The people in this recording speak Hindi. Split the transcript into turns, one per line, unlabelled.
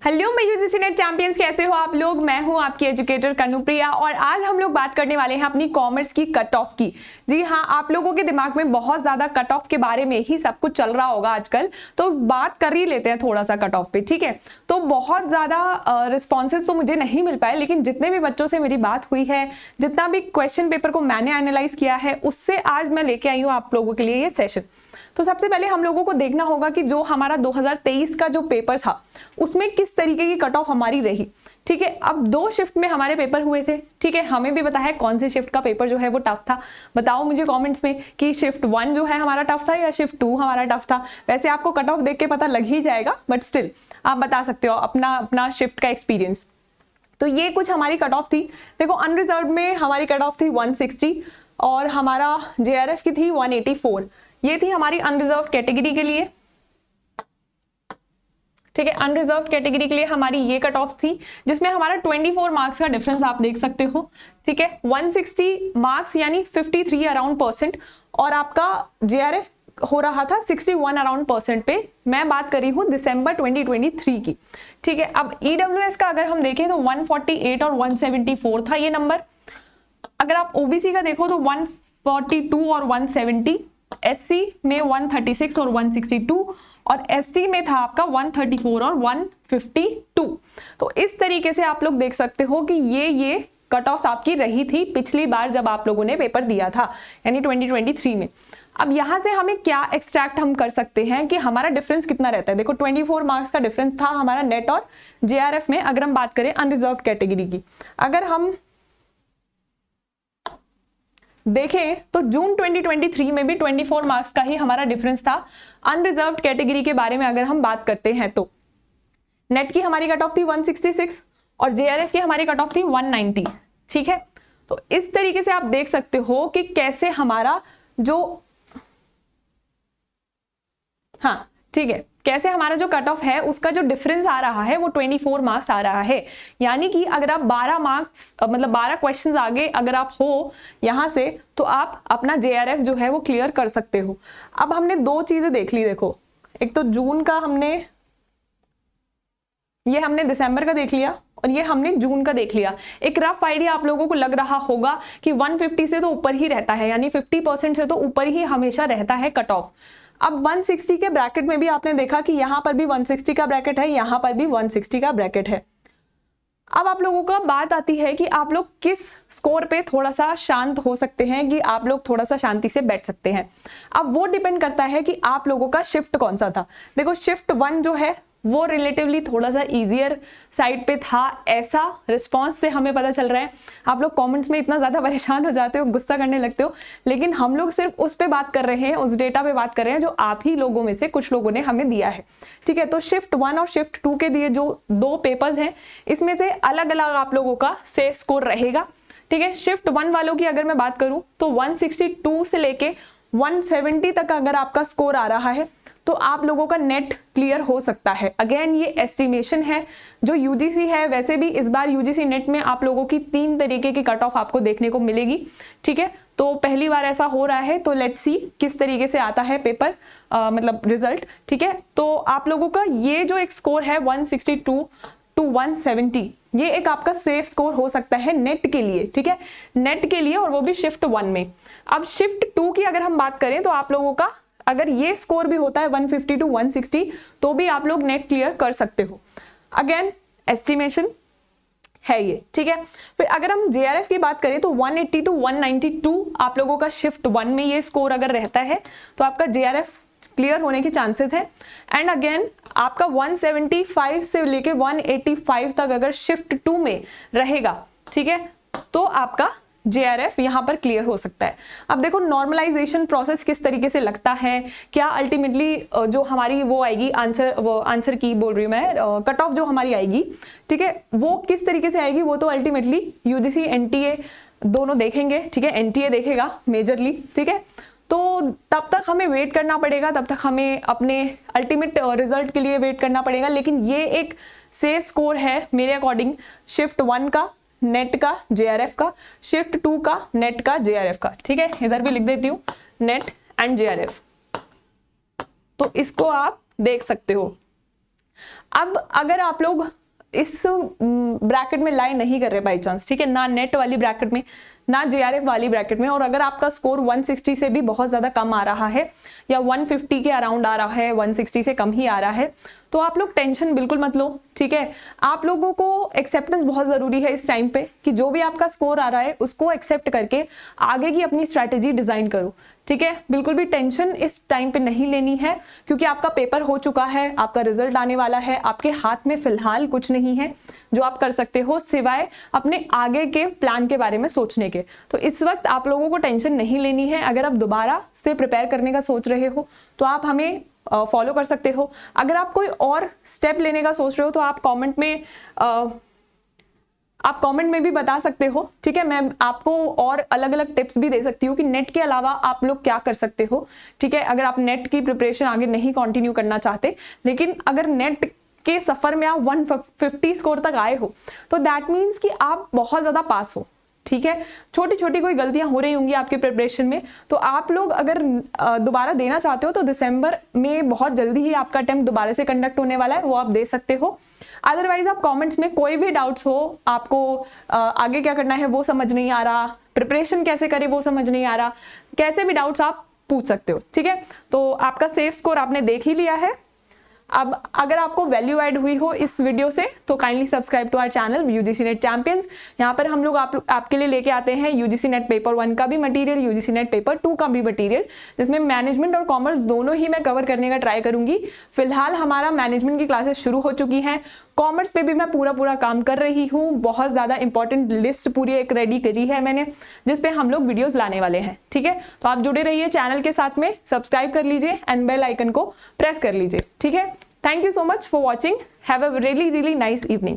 हेलो मैं यूजीसी नेट चैंपियंस, कैसे हो आप लोग। मैं हूं आपकी एजुकेटर कनुप्रिया और आज हम लोग बात करने वाले हैं अपनी कॉमर्स की कट ऑफ की। जी हाँ, आप लोगों के दिमाग में बहुत ज्यादा कट ऑफ के बारे में ही सब कुछ चल रहा होगा आजकल, तो बात कर ही लेते हैं थोड़ा सा कट ऑफ पे, ठीक है। तो बहुत ज्यादा रिस्पॉन्सेज तो मुझे नहीं मिल पाए, लेकिन जितने भी बच्चों से मेरी बात हुई है, जितना भी क्वेश्चन पेपर को मैंने एनालाइज किया है, उससे आज मैं लेके आई हूँ आप लोगों के लिए ये सेशन। तो सबसे पहले हम लोगों को देखना होगा कि जो हमारा 2023 का जो पेपर था उसमें किस तरीके की कट ऑफ हमारी रही, ठीक है। अब 2 शिफ्ट में हमारे पेपर हुए थे, ठीक है। हमें भी पता है कौन से शिफ्ट का पेपर जो है वो टफ था। बताओ मुझे कमेंट्स में कि शिफ्ट 1 जो है हमारा टफ था या शिफ्ट 2 हमारा टफ था। वैसे आपको कट ऑफ देख के पता लग ही जाएगा, बट स्टिल आप बता सकते हो अपना अपना शिफ्ट का एक्सपीरियंस। तो ये कुछ हमारी कट ऑफ थी। देखो, अनरिजर्व में हमारी कट ऑफ थी 160 और हमारा जेआरएफ की थी 184। ये थी हमारी अनरिजर्व कैटेगरी के लिए, ठीक है। अनरिजर्व कैटेगरी के लिए हमारी ये कट ऑफ थी, जिसमें हमारा 24 मार्क्स का डिफरेंस आप देख सकते हो, ठीक है। 160 मार्क्स यानी 53 अराउंड परसेंट, और आपका जेआरएफ हो रहा था 61 अराउंड परसेंट पे। मैं बात करी हूं दिसंबर 2023 की, ठीक है। अब ईडब्ल्यूएस का अगर हम देखें तो 148 और 174 था ये नंबर। अगर आप ओबीसी का देखो तो 142 और 170, एससी में 136 और 162, और एसटी में था आपका 134 और 152। तो इस तरीके से आप लोग देख सकते हो कि ये कट ऑफ आपकी रही थी पिछली बार जब आप लोगों ने पेपर दिया था, यानी 2023 में। अब यहां से हमें क्या एक्सट्रैक्ट हम कर सकते हैं कि हमारा डिफरेंस कितना रहता है। देखो, 24 मार्क्स का डिफरेंस था हमारा नेट और जेआरएफ में, अगर हम बात करें अनरिजर्व कैटेगरी की। अगर हम देखें तो जून 2023 में भी 24 मार्क्स का ही हमारा डिफरेंस था अनरिजर्व कैटेगरी के बारे में। अगर हम बात करते हैं तो नेट की हमारी कट ऑफ थी 166 और जेआरएफ की हमारी कट ऑफ थी 190, ठीक है। तो इस तरीके से आप देख सकते हो कि कैसे हमारा जो, हाँ ठीक है, कैसे हमारा जो कट ऑफ है उसका जो डिफरेंस आ रहा है वो 24 मार्क्स आ रहा है। यानी कि अगर आप 12 मार्क्स मतलब 12 क्वेश्चंस आगे अगर आप हो यहां से, तो आप अपना जेआरएफ जो है वो क्लियर कर सकते हो। अब हमने 2 चीजें देख ली। देखो, एक तो जून का हमने दिसंबर का देख लिया और ये हमने जून का देख लिया। एक रफ आइडिया आप लोगों को लग रहा होगा कि 150 से तो ऊपर ही रहता है, यानी 50% से तो ऊपर ही हमेशा रहता है कट ऑफ। अब 160 के ब्रैकेट में भी आपने देखा कि यहां पर भी 160 का ब्रैकेट है, यहां पर भी 160 का ब्रैकेट है। अब आप लोगों का बात आती है कि आप लोग किस स्कोर पे थोड़ा सा शांत हो सकते हैं, कि आप लोग थोड़ा सा शांति से बैठ सकते हैं। अब वो डिपेंड करता है कि आप लोगों का शिफ्ट कौन सा था। देखो, शिफ्ट 1 जो है वो रिलेटिवली थोड़ा सा इजियर साइड पे था, ऐसा रिस्पांस से हमें पता चल रहा है। आप लोग कमेंट्स में इतना ज्यादा परेशान हो जाते हो, गुस्सा करने लगते हो, लेकिन हम लोग सिर्फ उस पे बात कर रहे हैं, उस डेटा पे बात कर रहे हैं जो आप ही लोगों में से कुछ लोगों ने हमें दिया है, ठीक है। तो शिफ्ट 1 और शिफ्ट 2 के दिए जो 2 पेपर्स हैं, इसमें से अलग अलग आप लोगों का सेफ स्कोर रहेगा, ठीक है। शिफ्ट 1 वालों की अगर मैं बात करूं तो 162 से लेके 170 तक अगर आपका स्कोर आ रहा है तो आप लोगों का नेट क्लियर हो सकता है। अगेन ये एस्टिमेशन है जो यूजीसी है। वैसे भी इस बार यूजीसी नेट में आप लोगों की 3 तरीके की कट ऑफ आपको देखने को मिलेगी, ठीक है। तो पहली बार ऐसा हो रहा है, तो लेट्स सी किस तरीके से आता है पेपर मतलब रिजल्ट, ठीक है। तो आप लोगों का ये जो एक स्कोर है 162 to 170, ये एक आपका सेफ स्कोर हो सकता है नेट के लिए, ठीक है, नेट के लिए, और वो भी शिफ्ट 1 में। अब शिफ्ट 2 की अगर हम बात करें तो आप लोगों का अगर ये स्कोर भी होता है 150 to 160 तो भी आप लोग नेट क्लियर कर सकते हो। अगेन एस्टिमेशन है ये, ठीक है। फिर अगर हम जेआरएफ की बात करें तो 180 to 192 आप लोगों का शिफ्ट 1 में ये स्कोर अगर रहता है तो आपका जेआरएफ क्लियर होने के चांसेस है। एंड अगेन आपका 175 से लेके 185 तक अगर शिफ्ट 2 में रहेगा, ठीक है, तो आपका जेआरएफ यहां पर क्लियर हो सकता है। अब देखो, नॉर्मलाइजेशन प्रोसेस किस तरीके से लगता है, क्या अल्टीमेटली जो हमारी वो आएगी आंसर की बोल रही हूं मैं, कट ऑफ जो हमारी आएगी, ठीक है, वो किस तरीके से आएगी, वो तो अल्टीमेटली यूजीसी एनटीए दोनों देखेंगे, ठीक है। एनटीए देखेगा मेजरली, ठीक है। तो तब तक हमें वेट करना पड़ेगा, तब तक हमें अपने अल्टीमेट रिजल्ट के लिए वेट करना पड़ेगा। लेकिन ये एक सेफ स्कोर है मेरे अकॉर्डिंग, शिफ्ट 1 का नेट का जेआरएफ का, शिफ्ट 2 का नेट का जेआरएफ का, ठीक है। इधर भी लिख देती हूँ नेट एंड जेआरएफ, तो इसको आप देख सकते हो। अब अगर आप लोग इस ब्रैकेट में लाई नहीं कर रहे बाई चांस, ठीक है, ना नेट वाली ब्रैकेट में ना जेआरएफ वाली ब्रैकेट में, और अगर आपका स्कोर 160 से भी बहुत ज़्यादा कम आ रहा है या 150 के अराउंड आ रहा है, 160 से कम ही आ रहा है, तो आप लोग टेंशन बिल्कुल मत लो, ठीक है। आप लोगों को एक्सेप्टेंस बहुत ज़रूरी है इस टाइम पे कि जो भी आपका स्कोर आ रहा है उसको एक्सेप्ट करके आगे की अपनी स्ट्रैटेजी डिज़ाइन करो, ठीक है। बिल्कुल भी टेंशन इस टाइम पे नहीं लेनी है क्योंकि आपका पेपर हो चुका है, आपका रिजल्ट आने वाला है, आपके हाथ में फिलहाल कुछ नहीं है जो आप कर सकते हो सिवाय अपने आगे के प्लान के बारे में सोचने के। तो इस वक्त आप लोगों को टेंशन नहीं लेनी है। अगर आप दोबारा से प्रिपेयर करने का सोच रहे हो तो आप हमें फॉलो कर सकते हो। अगर आप कोई और स्टेप लेने का सोच रहे हो तो आप कमेंट में भी बता सकते हो, ठीक है। मैं आपको और अलग अलग टिप्स भी दे सकती हूँ कि नेट के अलावा आप लोग क्या कर सकते हो, ठीक है। अगर आप नेट की प्रिपरेशन आगे नहीं कंटिन्यू करना चाहते, लेकिन अगर नेट के सफर में आप 150 स्कोर तक आए हो तो दैट मीन्स कि आप बहुत ज़्यादा पास हो, ठीक है। छोटी छोटी कोई गलतियां हो रही होंगी आपके प्रिपरेशन में, तो आप लोग अगर दोबारा देना चाहते हो तो दिसंबर में बहुत जल्दी ही आपका अटेम्प्ट दोबारा से कंडक्ट होने वाला है, वो आप दे सकते हो। अदरवाइज आप कमेंट्स में कोई भी डाउट्स हो, आपको आगे क्या करना है वो समझ नहीं आ रहा, प्रिपरेशन कैसे करें वो समझ नहीं आ रहा, कैसे भी डाउट्स आप पूछ सकते हो, ठीक है। तो आपका सेफ स्कोर आपने देख ही लिया है। अब अगर आपको वैल्यू ऐड हुई हो इस वीडियो से तो kindly subscribe to our channel UGC NET champions. यहाँ पर हम लोग आपके लिए लेके आते हैं यूजीसी नेट पेपर 1 का भी मटेरियल, यूजीसी नेट पेपर 2 का भी मटेरियल, जिसमें मैनेजमेंट और कॉमर्स दोनों ही मैं कवर करने का ट्राई करूंगी। फिलहाल हमारा मैनेजमेंट की क्लासेस शुरू हो चुकी हैं, कॉमर्स पे भी मैं पूरा काम कर रही हूँ। बहुत ज़्यादा इंपॉर्टेंट लिस्ट पूरी एक रेडी करी है मैंने, जिसपे हम लोग वीडियोस लाने वाले हैं, ठीक है। तो आप जुड़े रहिए चैनल के साथ में, सब्सक्राइब कर लीजिए एंड बेल आइकन को प्रेस कर लीजिए, ठीक है। Thank you so much for watching, have a really nice evening.